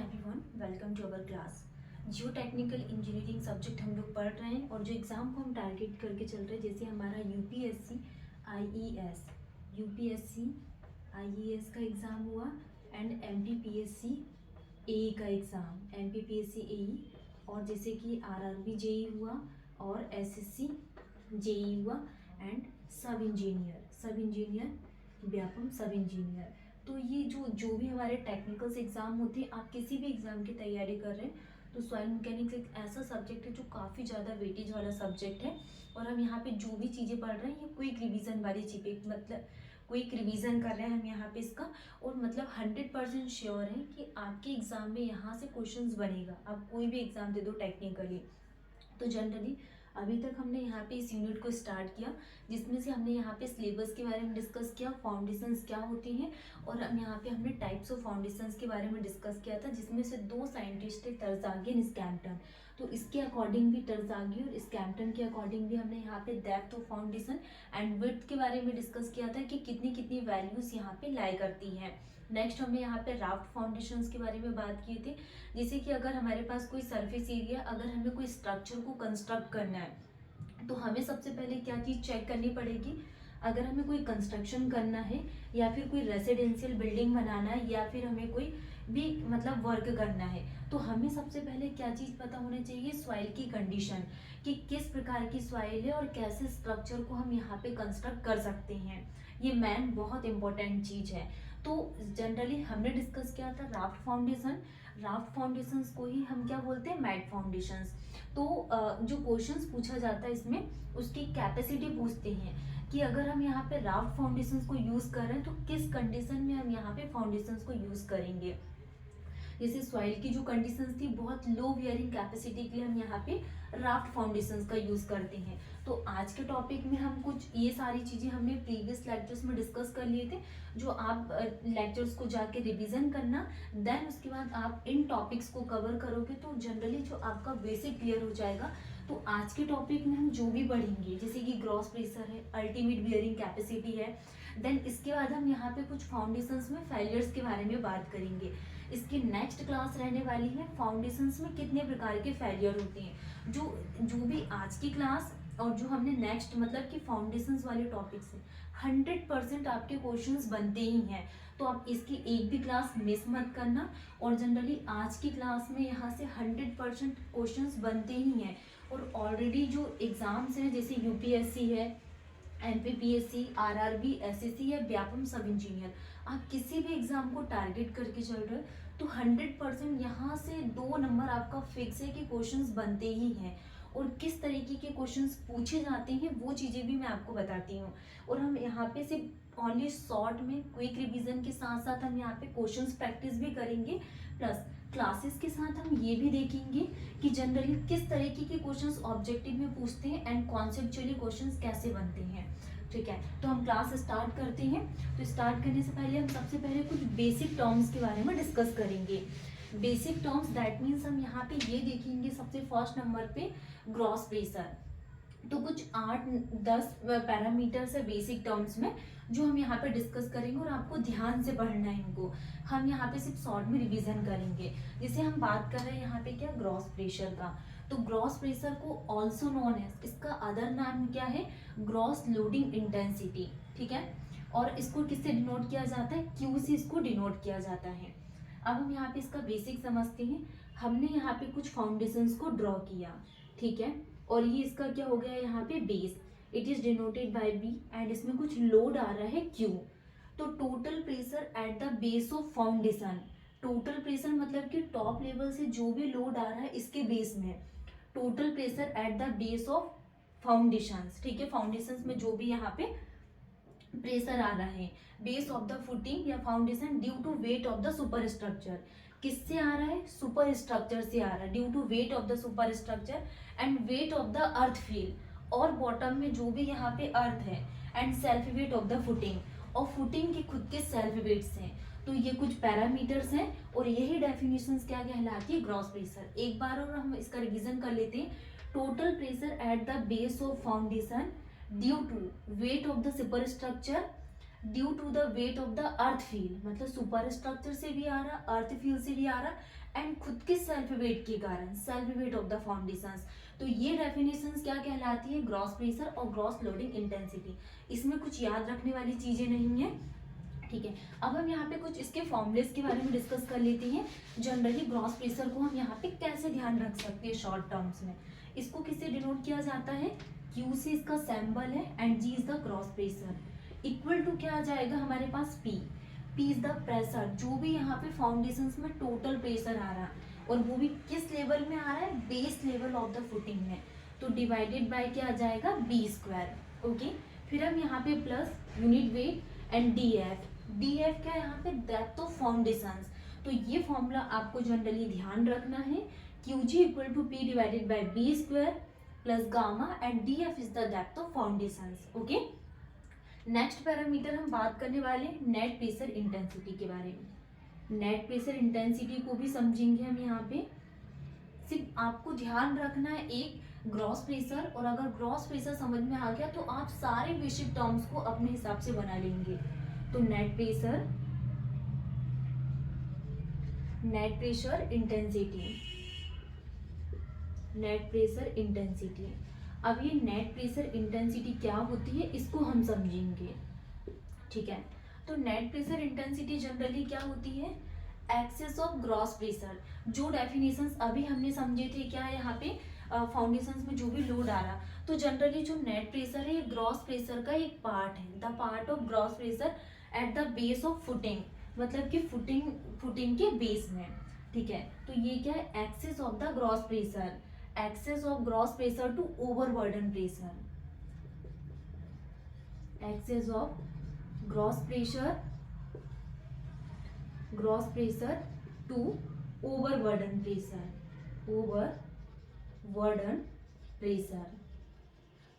Everyone, welcome to our class. Geotechnical engineering subject हम लोग पढ़ रहे हैं और जो एग्ज़ाम को हम टारगेट करके चल रहे हैं, जैसे हमारा यूपीएससी आईईएस का एग्ज़ाम हुआ एंड एमपीपीएससी एई का एग्ज़ाम, एमपीपीएससी एई, और जैसे कि आरआरबी जेई हुआ और एसएससी जेई हुआ एंड सब इंजीनियर व्यापम सब इंजीनियर। तो ये जो भी हमारे टेक्निकल्स एग्ज़ाम होते हैं, आप किसी भी एग्ज़ाम की तैयारी कर रहे हैं तो सॉइल मैकेनिक्स एक ऐसा सब्जेक्ट है जो काफ़ी ज़्यादा वेटेज वाला सब्जेक्ट है। और हम यहाँ पे जो भी चीज़ें पढ़ रहे हैं ये क्विक रिवीजन वाली चीज़ें, मतलब क्विक रिवीजन कर रहे हैं हम यहाँ पे इसका, और मतलब 100% श्योर है कि आपके एग्ज़ाम में यहाँ से क्वेश्चंस बनेगा। आप कोई भी एग्ज़ाम दे दो टेक्निकली। तो जनरली अभी तक हमने यहाँ पे इस यूनिट को स्टार्ट किया, जिसमें से हमने यहाँ पे सिलेबस के बारे में डिस्कस किया, फाउंडेशंस क्या होती हैं, और हम यहाँ पे हमने टाइप्स ऑफ फाउंडेशंस के बारे में डिस्कस किया था, जिसमें से दो साइंटिस्ट थे, टर्ज़ागी एंड स्कैम्पटन। तो इसके अकॉर्डिंग भी, टर्ज़ागी और स्कैम्पटन के अकॉर्डिंग भी हमने यहाँ पे depth of foundation and width के बारे में डिस्कस किया था कि कितनी कितनी वैल्यूज यहाँ पे लाई करती हैं। नेक्स्ट हमने यहाँ पे राफ्ट फाउंडेशंस के बारे में बात की थी, जैसे कि अगर हमारे पास कोई सरफेस एरिया, अगर हमें कोई स्ट्रक्चर को कंस्ट्रक्ट करना है तो हमें सबसे पहले क्या चीज़ चेक करनी पड़ेगी। अगर हमें कोई कंस्ट्रक्शन करना है या फिर कोई रेसिडेंशियल बिल्डिंग बनाना है या फिर हमें कोई भी मतलब वर्क करना है, तो हमें सबसे पहले क्या चीज़ पता होनी चाहिए, सॉइल की कंडीशन, कि किस प्रकार की सॉइल है और कैसे स्ट्रक्चर को हम यहाँ पे कंस्ट्रक्ट कर सकते हैं। ये मैन बहुत इंपॉर्टेंट चीज़ है। तो जनरली हमने डिस्कस किया था राफ्ट फाउंडेशन। राफ्ट फाउंडेशंस को ही हम क्या बोलते हैं, मैट फाउंडेशंस। तो जो क्वेश्चंस पूछा जाता है इसमें, उसकी कैपेसिटी पूछते हैं कि अगर हम यहाँ पे राफ्ट फाउंडेशंस को यूज़ कर रहे हैं तो किस कंडीशन में हम यहाँ पे फाउंडेशंस को यूज़ करेंगे। जैसे सॉइल की जो कंडीशंस थी, बहुत लो वियरिंग कैपेसिटी के लिए हम यहाँ पे राफ्ट फाउंडेशंस का यूज़ करते हैं। तो आज के टॉपिक में हम कुछ ये सारी चीज़ें हमने प्रीवियस लेक्चर्स में डिस्कस कर लिए थे, जो आप लेक्चर्स को जाके रिवीजन करना, देन उसके बाद आप इन टॉपिक्स को कवर करोगे तो जनरली जो आपका बेसिक क्लियर हो जाएगा। तो आज के टॉपिक में हम जो भी पढ़ेंगे, जैसे कि ग्रॉस प्रेशर है, अल्टीमेट बियरिंग कैपेसिटी है, देन इसके बाद हम यहाँ पे कुछ फाउंडेशंस में फेलियर्स के बारे में बात करेंगे। इसकी नेक्स्ट क्लास रहने वाली है फाउंडेशंस में कितने प्रकार के फेलियर होते हैं। जो भी आज की क्लास और जो हमने नेक्स्ट मतलब कि फाउंडेशंस वाले टॉपिक से 100% आपके क्वेश्चंस बनते ही हैं। तो आप इसकी एक भी क्लास मिस मत करना। और जनरली आज की क्लास में यहाँ से 100% क्वेश्चंस बनते ही हैं। और ऑलरेडी जो एग्ज़ाम्स हैं, जैसे यूपीएससी है, एमपीपीएससी, आरआरबी, एसएससी या व्यापम सब इंजीनियर, आप किसी भी एग्जाम को टारगेट करके चल रहे हो तो 100% यहाँ से 2 नंबर आपका फिक्स है कि क्वेश्चंस बनते ही हैं। और किस तरीके के क्वेश्चंस पूछे जाते हैं वो चीज़ें भी मैं आपको बताती हूँ। और हम यहाँ पे सिर्फ ओनली शॉर्ट में क्विक रिवीजन के साथ साथ हम यहाँ पे क्वेश्चंस प्रैक्टिस भी करेंगे, प्लस क्लासेस के साथ हम ये भी देखेंगे कि जनरली किस तरीके के क्वेश्चंस ऑब्जेक्टिव में पूछते हैं एंड कॉन्सेप्चुअली क्वेश्चंस कैसे बनते हैं। ठीक है, तो हम क्लास स्टार्ट करते हैं। तो स्टार्ट करने से पहले हम सबसे पहले कुछ बेसिक टर्म्स के बारे में डिस्कस करेंगे। बेसिक टर्म्स दैट मीन्स हम यहाँ पे ये देखेंगे सबसे फर्स्ट नंबर पे ग्रॉस प्रेशर। तो कुछ 8-10 पैरामीटर्स है बेसिक टर्म्स में, जो हम यहाँ पे डिस्कस करेंगे और आपको ध्यान से पढ़ना है इनको। हम यहाँ पे सिर्फ शॉर्ट में रिवीजन करेंगे। जैसे हम बात कर रहे हैं यहाँ पे क्या, ग्रॉस प्रेशर का। तो ग्रॉस प्रेशर को ऑल्सो नोन एज, इसका अदर नाम क्या है, ग्रॉस लोडिंग इंटेंसिटी। ठीक है, और इसको किससे डिनोट किया जाता है, क्यू से इसको डिनोट किया जाता है। अब हम यहाँ पे इसका बेसिक समझते हैं। हमने यहाँ पे कुछ फाउंडेशंस को ड्रॉ किया, ठीक है, और ये इसका क्या हो गया यहाँ पे, base. It is denoted by B and इसमें कुछ लोड आ रहा है क्यू। तो total pressure at the base of foundation, total pressure मतलब कि टॉप लेवल से जो भी लोड आ रहा है इसके बेस में, total pressure at the base of foundations. ठीक है, फाउंडेशंस में जो भी यहाँ पे प्रेशर आ रहा है, बेस ऑफ द फुटिंग या foundation due to weight of the superstructure. किससे आ रहा है, सुपर स्ट्रक्चर से आ रहा है, due to weight of the superstructure and weight of the earth fill, और बॉटम में जो भी यहाँ पे अर्थ है, and self weight of the footing, और फुटिंग के खुद के सेल्फ वेट्स हैं। तो ये कुछ पैरामीटर्स हैं और यही डेफिनेशंस क्या कहलाती है, ग्रॉस प्रेशर। एक बार और हम इसका रिवीजन कर लेते हैं। Total pressure at the base of foundation due to weight of the superstructure due to the weight of the earth field, मतलब सुपर स्ट्रक्चर से भी आ रहा, अर्थ फील्ड से भी आ रहा, एंड खुद के सेल्फ वेट के कारण, self weight of the foundations. तो ये डेफिनेशंस क्या कहलाती है, ग्रॉस प्रेशर और ग्रॉस लोडिंग इंटेंसिटी। इसमें कुछ याद रखने वाली चीजें नहीं है, ठीक है। अब हम यहाँ पे कुछ इसके फॉर्मूलेस के बारे में डिस्कस कर लेते हैं। जनरली ग्रॉस प्रेशर को हम यहाँ पे कैसे ध्यान रख सकते हैं शॉर्ट टर्म्स में। इसको किससे डिनोट किया जाता है, Q से इसका सिंबल है, and G is the gross pressure, equal to क्या आ जाएगा हमारे पास P इज द प्रेशर, जो भी यहाँ पे फाउंडेशंस में टोटल प्रेशर आ रहा है, और वो भी किस लेवल में आ रहा है, base level of the footing में, तो डिवाइडेड बाय क्या आ जाएगा, B²। ओके, फिर हम यहाँ पे plus unit weight and DF क्या है यहाँ पे, डेप्थ ऑफ फाउंडेशंस। तो ये फॉर्मूला आपको जनरली ध्यान रखना है, QG equal to P divided by B² plus gamma, and DF is the depth of foundations. Okay, next parameter हम बात करने वाले नेट प्रेशर इंटेंसिटी के बारे में। नेट प्रेशर इंटेंसिटी को भी समझेंगे हम यहाँ पे। सिर्फ आपको ध्यान रखना है एक ग्रॉस प्रेशर, और अगर ग्रॉस प्रेशर समझ में आ गया तो आप सारे बेसिक टर्म्स को अपने हिसाब से बना लेंगे। तो नेट प्रेशर इंटेंसिटी। अब ये नेट प्रेशर इंटेंसिटी क्या होती है इसको हम समझेंगे, ठीक है। तो नेट प्रेशर इंटेंसिटी जनरली क्या होती है, एक्सेस ऑफ ग्रॉस प्रेशर। जो डेफिनेशंस अभी हमने समझे थे, क्या है यहाँ पे, फाउंडेशंस में जो भी लोड आ रहा, तो जनरली जो नेट प्रेशर है ये ग्रॉस प्रेशर का एक पार्ट है, the part of gross pressure at the base of footing, मतलब कि फुटिंग के बेस में, ठीक है। तो ये क्या है, excess of the gross pressure, excess of gross pressure to overburden pressure, excess of gross pressure to overburden pressure.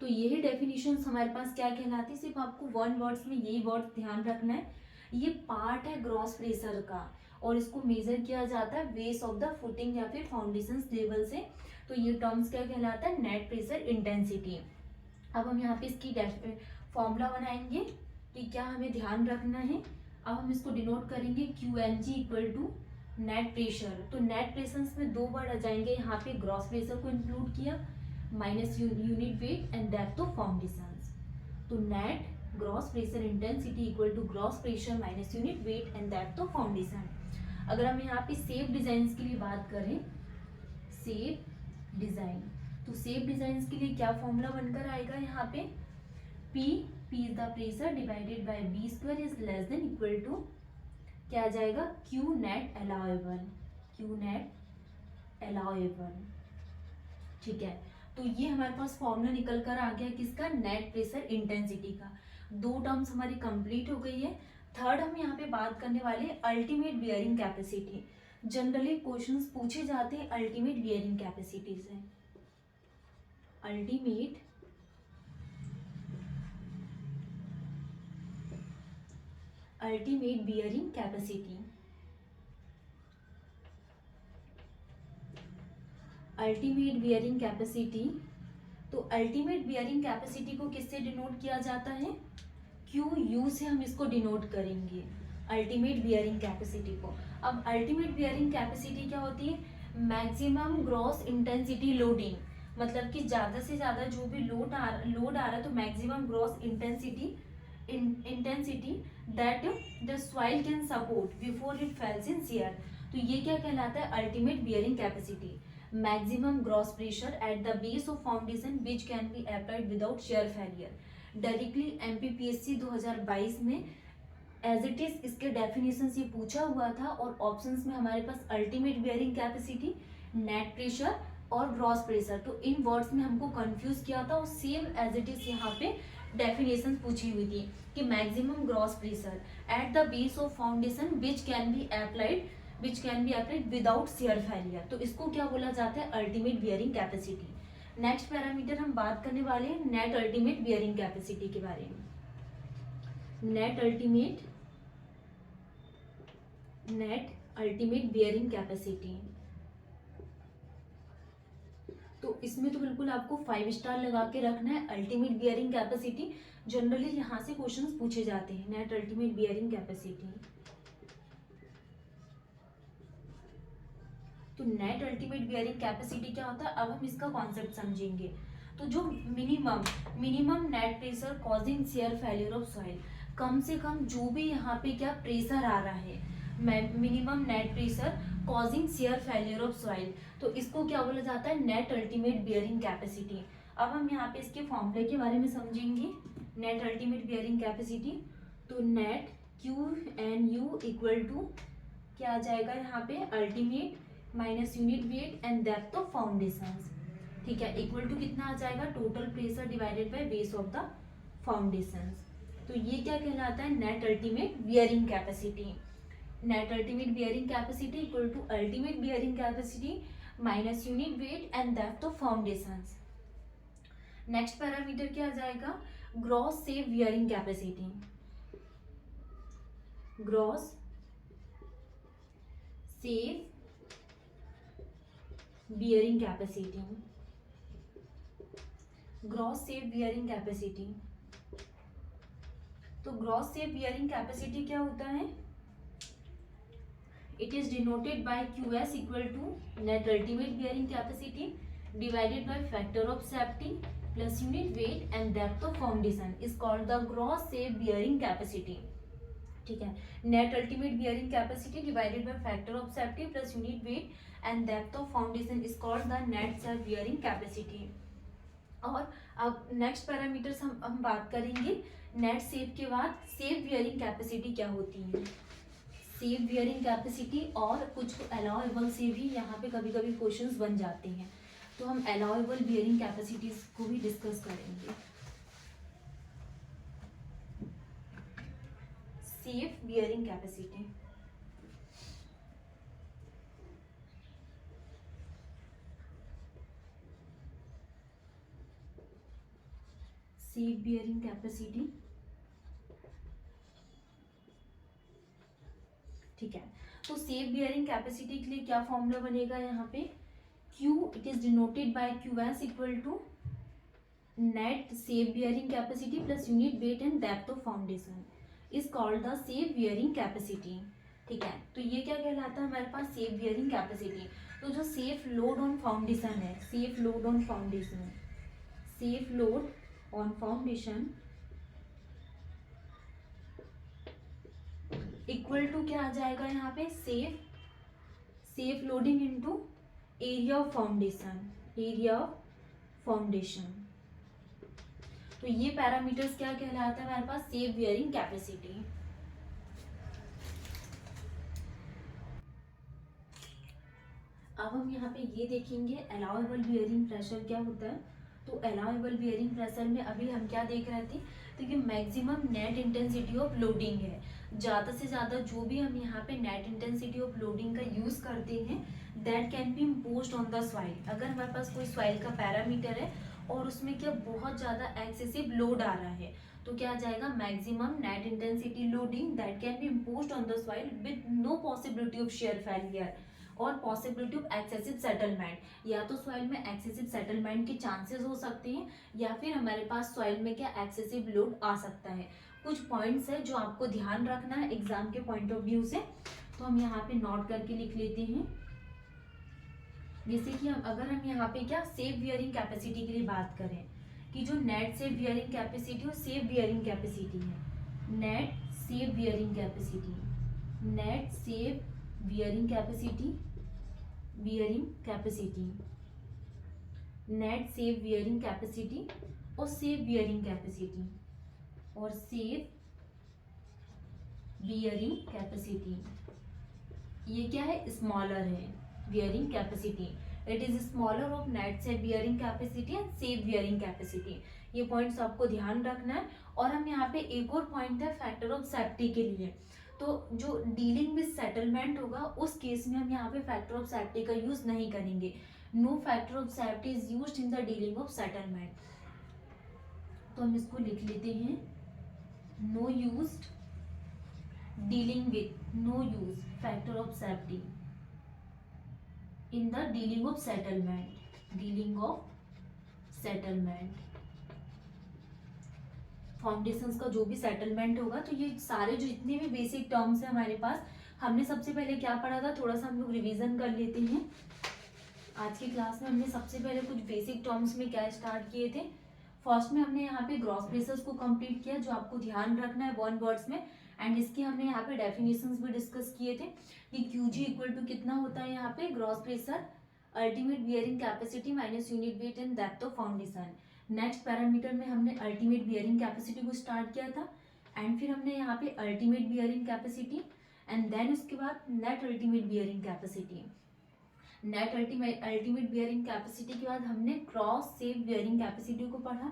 तो यही डेफिनेशंस हमारे पास क्या कहलाती है, सिर्फ आपको वन वर्ड्स में यही वर्ड ध्यान रखना है, ये पार्ट है ग्रॉस प्रेशर का, और इसको मेजर किया जाता है बेस ऑफ द फुटिंग या फिर फाउंडेशंस लेवल से। तो ये टर्म्स क्या कहलाता है, नेट प्रेशर इंटेंसिटी। अब हम यहाँ पे इसकी फॉर्मूला बनाएंगे कि क्या हमें ध्यान रखना है। अब हम इसको डिनोट करेंगे QNG equal to net pressure. तो नेट प्रेशर में दो वर्ड आ जाएंगे, यहाँ पे ग्रॉस प्रेशर को इंक्लूड किया, minus unit weight and depth of foundations. तो net gross pressure intensity equal to gross pressure minus unit weight and depth of foundation. अगर हम यहाँ पे सेफ डिजाइन के लिए बात करें, सेफ डिजाइन, तो सेफ डिजाइन के लिए क्या फॉर्मूला बनकर आएगा यहाँ पे, P is the pressure divided by B² is less than equal to क्या आ जाएगा, Q नेट अलाउएबल, ठीक है। तो ये हमारे पास फॉर्मूला निकल कर आ गया किसका, नेट प्रेशर इंटेंसिटी का। दो टर्म्स हमारी कंप्लीट हो गई है। थर्ड हम यहाँ पे बात करने वाले ultimate bearing capacity. Generally questions पूछे जाते हैं अल्टीमेट बियरिंग कैपेसिटी से। Ultimate bearing capacity, ultimate bearing capacity. तो अल्टीमेट बियरिंग कैपेसिटी को किससे डिनोट किया जाता है, QU से हम इसको डिनोट करेंगे अल्टीमेट बियरिंग कैपेसिटी को। अब अल्टीमेट बियरिंग कैपेसिटी क्या होती है, मैक्सिमम ग्रॉस इंटेंसिटी लोडिंग, मतलब कि ज़्यादा से ज़्यादा जो भी लोड आ रहा है, तो maximum gross intensity that the soil can support before it fails in shear. तो ये क्या कहलाता है, ultimate bearing capacity, maximum gross pressure at the base of foundation which can be applied without shear failure. Directly MPPSC 2022 में as it is इसके definition ये पूछा हुआ था, और ऑप्शंस में हमारे पास ultimate bearing capacity, net pressure और ग्रॉस प्रेशर, तो इन वर्ड्स में हमको कंफ्यूज किया था, और सेम एज इट इज यहाँ पे डेफिनेशन पूछी हुई थी कि maximum gross pressure at the base of foundation which can be applied without shear failure. तो इसको क्या बोला जाता है, ultimate bearing capacity. Next parameter हम बात करने वाले हैं नेट अल्टीमेट बियरिंग कैपेसिटी के बारे में। नेट अल्टीमेट बियरिंग कैपेसिटी, तो इसमें तो बिल्कुल आपको 5 स्टार लगा के रखना है। अल्टीमेट बियरिंग कैपेसिटी, जनरली यहाँ से क्वेश्चंस पूछे जाते हैं, नेट अल्टीमेट बियरिंग कैपेसिटी। तो नेट अल्टीमेट बियरिंग कैपेसिटी क्या होता है, अब हम इसका कॉन्सेप्ट समझेंगे। तो जो minimum net pressure causing shear failure of soil, कम से कम जो भी यहाँ पे क्या प्रेशर आ रहा है, minimum net pressure causing shear failure of soil, तो इसको क्या बोला जाता है, नेट अल्टीमेट बियरिंग कैपेसिटी। अब हम यहाँ पे इसके फॉर्मूले के बारे में समझेंगे, नेट अल्टीमेट बियरिंग कैपेसिटी। तो net Q N U equal to क्या आ जाएगा यहाँ पे, ultimate minus unit weight and depth of foundations, ठीक है, इक्वल टू कितना आ जाएगा, total pressure divided by base of the foundations. तो ये क्या कहलाता है, net ultimate bearing capacity. Net ultimate bearing capacity equal to ultimate bearing capacity minus unit weight and depth of foundations. Next parameter क्या आ जाएगा, gross safe bearing capacity. Gross safe bearing capacity, gross safe bearing capacity. तो gross safe bearing capacity क्या होता है, it is denoted by QS equal to net ultimate bearing capacity divided by factor of safety plus unit weight and depth of foundation is called the gross safe bearing capacity, ठीक है। Net ultimate bearing capacity divided by factor of safety plus unit weight and depth of foundation is called the net safe bearing capacity. और अब next parameters हम बात करेंगे। Net safe के बाद safe bearing capacity क्या होती है, सेफ बियरिंग कैपेसिटी और कुछ अलाउएबल से भी यहाँ पे कभी कभी क्वेश्चंस बन जाते हैं, तो हम अलाउएबल बियरिंग कैपेसिटीज को भी डिस्कस करेंगे। Safe bearing capacity, safe bearing capacity, ठीक है। तो सेफ बियरिंग कैपेसिटी के लिए क्या फॉर्मूला बनेगा यहाँ पे, Q it is denoted by QS equal to net safe bearing capacity plus unit weight and depth of foundation is called the safe bearing capacity, ठीक है। तो ये क्या कहलाता है हमारे पास, सेफ बियरिंग कैपेसिटी। तो जो सेफ लोड ऑन फाउंडेशन है, safe load on foundation, safe load on foundation equal to क्या आ जाएगा यहाँ पे, safe loading into area of foundation, area of foundation. तो ये पैरामीटर्स क्या कहलाता है हमारे पास, सेफ बियरिंग कैपेसिटी। अब हम यहाँ पे ये देखेंगे अलाउएबल बियरिंग प्रेशर क्या होता है। तो अलाउएबल बियरिंग प्रेशर में अभी हम क्या देख रहे थे, तो ये maximum net intensity of loading है। ज़्यादा से ज़्यादा जो भी हम यहाँ पे नेट इंटेंसिटी ऑफ लोडिंग का यूज़ करते हैं that can be imposed on the soil. अगर हमारे पास कोई सॉइल का पैरामीटर है और उसमें क्या बहुत ज़्यादा एक्सेसिव लोड आ रहा है, तो क्या आ जाएगा, maximum net intensity loading that can be imposed on the soil with no possibility of shear failure और पॉसिबिलिटी ऑफ एक्सेसिव सेटलमेंट। या तो सॉइल में एक्सेसिव सेटलमेंट के चांसेस हो सकते हैं या फिर हमारे पास सॉइल में क्या एक्सेसिव लोड आ सकता है। कुछ पॉइंट्स है जो आपको ध्यान रखना है एग्जाम के पॉइंट ऑफ व्यू से, तो हम यहाँ पे नोट करके लिख लेते हैं। जैसे कि अगर हम यहाँ पे क्या सेफ बियरिंग कैपेसिटी के लिए बात करें कि जो नेट सेफ बियरिंग कैपेसिटी और सेफ बियरिंग कैपेसिटी है, net safe bearing capacity, net safe bearing capacity, bearing capacity, net safe bearing capacity और सेफ बियरिंग कैपेसिटी और सेफ बियरिंग कैपेसिटी, ये क्या है, स्मॉलर है bearing capacity. It is smaller of net safe bearing capacity and safe bearing capacity. ये points आपको ध्यान रखना है। और हम यहाँ पे एक और पॉइंट है फैक्टर ऑफ सेफ्टी के लिए, तो जो डीलिंग विद सेटलमेंट होगा उस केस में हम यहाँ पे फैक्टर ऑफ सेफ्टी का यूज नहीं करेंगे। No factor of safety is used in the dealing of settlement. तो हम इसको लिख लेते हैं, no used dealing with, no use factor of safety in the dealing of settlement, dealing of settlement, foundations का जो भी सेटलमेंट होगा। तो ये सारे जो जितने भी बेसिक टर्म्स है हमारे पास, हमने सबसे पहले क्या पढ़ा था, थोड़ा सा हम लोग रिवीजन कर लेते हैं। आज की क्लास में हमने सबसे पहले कुछ बेसिक टर्म्स में क्या स्टार्ट किए थे। फर्स्ट में हमने यहाँ पे ग्रॉस प्रेशर्स को कंप्लीट किया, जो आपको ध्यान रखना है वन वर्ड्स में, एंड इसकी हमने यहाँ पे डेफिनेशंस भी डिस्कस किए थे कि क्यूजी इक्वल टू कितना होता है यहाँ पे, gross pressure ultimate bearing capacity minus unit weight and depth of foundation. Next parameter में हमने अल्टीमेट बियरिंग कैपेसिटी को स्टार्ट किया था, एंड फिर हमने यहाँ पे ultimate bearing capacity, and then उसके बाद net ultimate bearing capacity. Net ultimate bearing capacity के बाद हमने ग्रॉस सेव बियरिंग कैपेसिटी को पढ़ा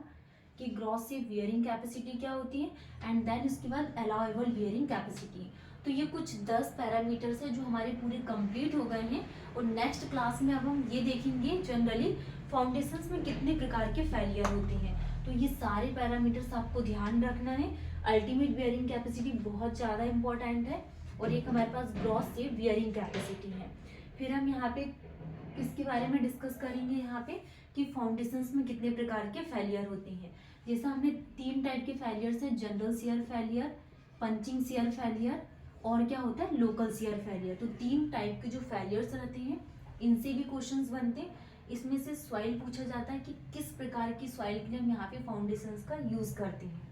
कि ग्रॉस सेव बियरिंग कैपेसिटी क्या होती है, एंड देन उसके बाद अलाउएबल बियरिंग कैपेसिटी। तो ये कुछ 10 पैरामीटर्स है जो हमारे पूरे कंप्लीट हो गए हैं, और नेक्स्ट क्लास में अब हम ये देखेंगे जनरली फाउंडेशंस में कितने प्रकार के फेलियर होते हैं। तो ये सारे पैरामीटर्स आपको ध्यान रखना है। अल्टीमेट बियरिंग कैपेसिटी बहुत ज़्यादा इंपॉर्टेंट है, और एक हमारे पास ग्रॉस सेव बियरिंग कैपेसिटी है। फिर हम यहाँ पे इसके बारे में डिस्कस करेंगे यहाँ पे कि फाउंडेशंस में कितने प्रकार के फेलियर होते हैं। जैसा हमने 3 टाइप के फेलियर्स हैं, general shear failure, punching shear failure, और क्या होता है लोकल शियर फेलियर। तो 3 टाइप के जो फेलियर्स रहते हैं इनसे भी क्वेश्चंस बनते हैं। इसमें से सॉइल पूछा जाता है कि किस प्रकार की सॉइल के लिए हम यहाँ पे फाउंडेशंस का यूज करते हैं।